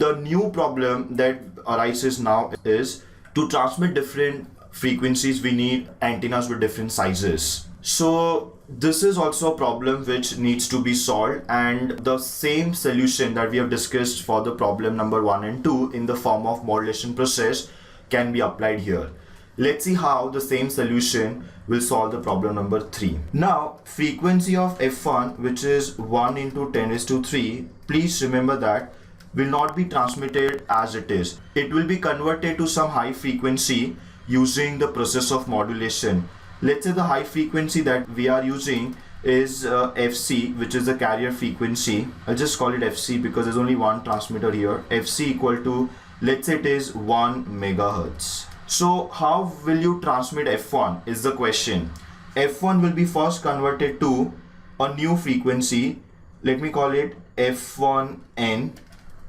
The new problem that arises now is to transmit different frequencies, we need antennas with different sizes. So this is also a problem which needs to be solved, and the same solution that we have discussed for the problem number 1 and 2 in the form of modulation process can be applied here. Let's see how the same solution will solve the problem number 3. Now, frequency of f1, which is 1 into 10 raised to 3, please remember that will not be transmitted as it is. It will be converted to some high frequency using the process of modulation. Let's say the high frequency that we are using is FC, which is the carrier frequency. I'll just call it FC because there's only one transmitter here. FC equal to, let's say it is 1 megahertz. So how will you transmit F1 is the question. F1 will be first converted to a new frequency. Let me call it F1N,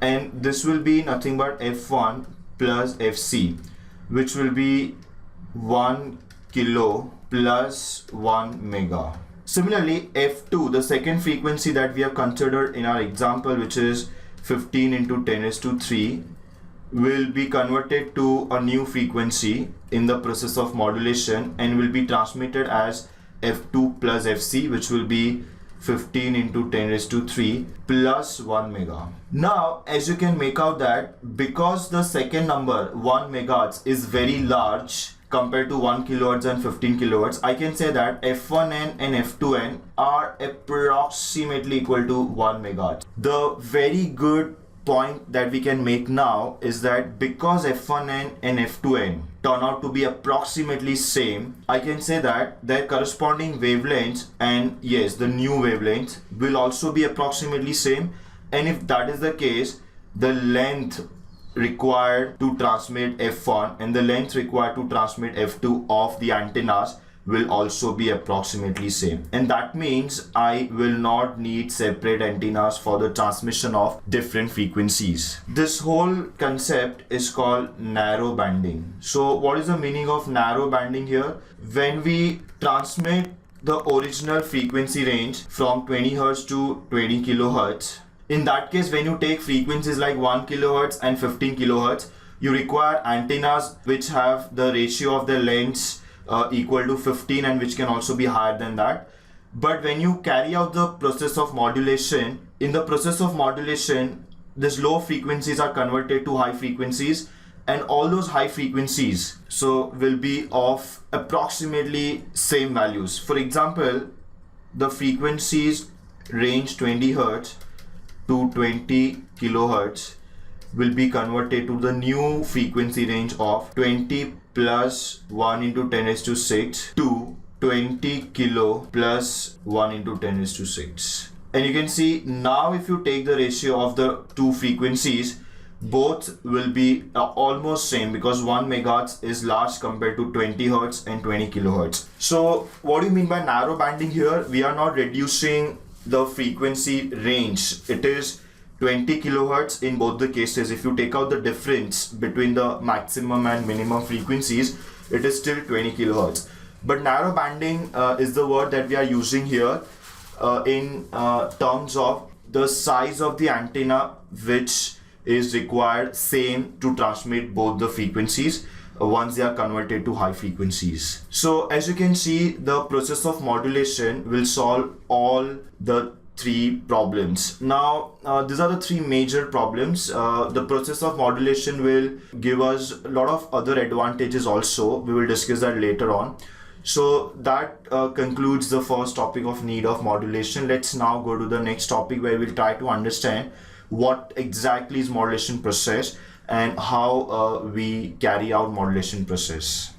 and this will be nothing but F1 plus FC, which will be 1 kilo plus 1 mega. Similarly, F2, the second frequency that we have considered in our example, which is 15 into 10 raised to 3, will be converted to a new frequency in the process of modulation and will be transmitted as F2 plus FC, which will be 15 into 10 raised to 3 plus 1 mega. Now, as you can make out that because the second number 1 megahertz is very large compared to 1 kilohertz and 15 kilohertz, I can say that F1N and F2N are approximately equal to 1 megahertz. The very good point that we can make now is that because F1N and F2N turn out to be approximately same, I can say that their corresponding wavelengths, and yes, the new wavelengths will also be approximately same. And if that is the case, the length required to transmit F1 and the length required to transmit F2 of the antennas will also be approximately same, and that means I will not need separate antennas for the transmission of different frequencies. This whole concept is called narrow banding. So what is the meaning of narrow banding here? When we transmit the original frequency range from 20 Hz to 20 kHz, in that case, when you take frequencies like 1 kHz and 15 kHz, you require antennas which have the ratio of the lengths equal to 15 and which can also be higher than that. But when you carry out the process of modulation, in the process of modulation, these low frequencies are converted to high frequencies, and all those high frequencies will be of approximately same values. For example, the frequencies range 20 Hz to 20 kilohertz will be converted to the new frequency range of 20 plus 1 into 10 raised to 6 to 20 kilo plus 1 into 10 raised to 6. And you can see now if you take the ratio of the two frequencies, both will be almost same because 1 megahertz is large compared to 20 hertz and 20 kilohertz. So what do you mean by narrow banding here? We are not reducing the frequency range. It is 20 kilohertz in both the cases. If you take out the difference between the maximum and minimum frequencies, it is still 20 kilohertz. But narrow banding is the word that we are using here in terms of the size of the antenna which is required same to transmit both the frequencies once they are converted to high frequencies. So as you can see, the process of modulation will solve all the three problems. Now these are the three major problems. The process of modulation will give us a lot of other advantages also. We will discuss that later on. So that concludes the first topic of need of modulation. Let's now go to the next topic where we'll try to understand what exactly is modulation process and how we carry out modulation process.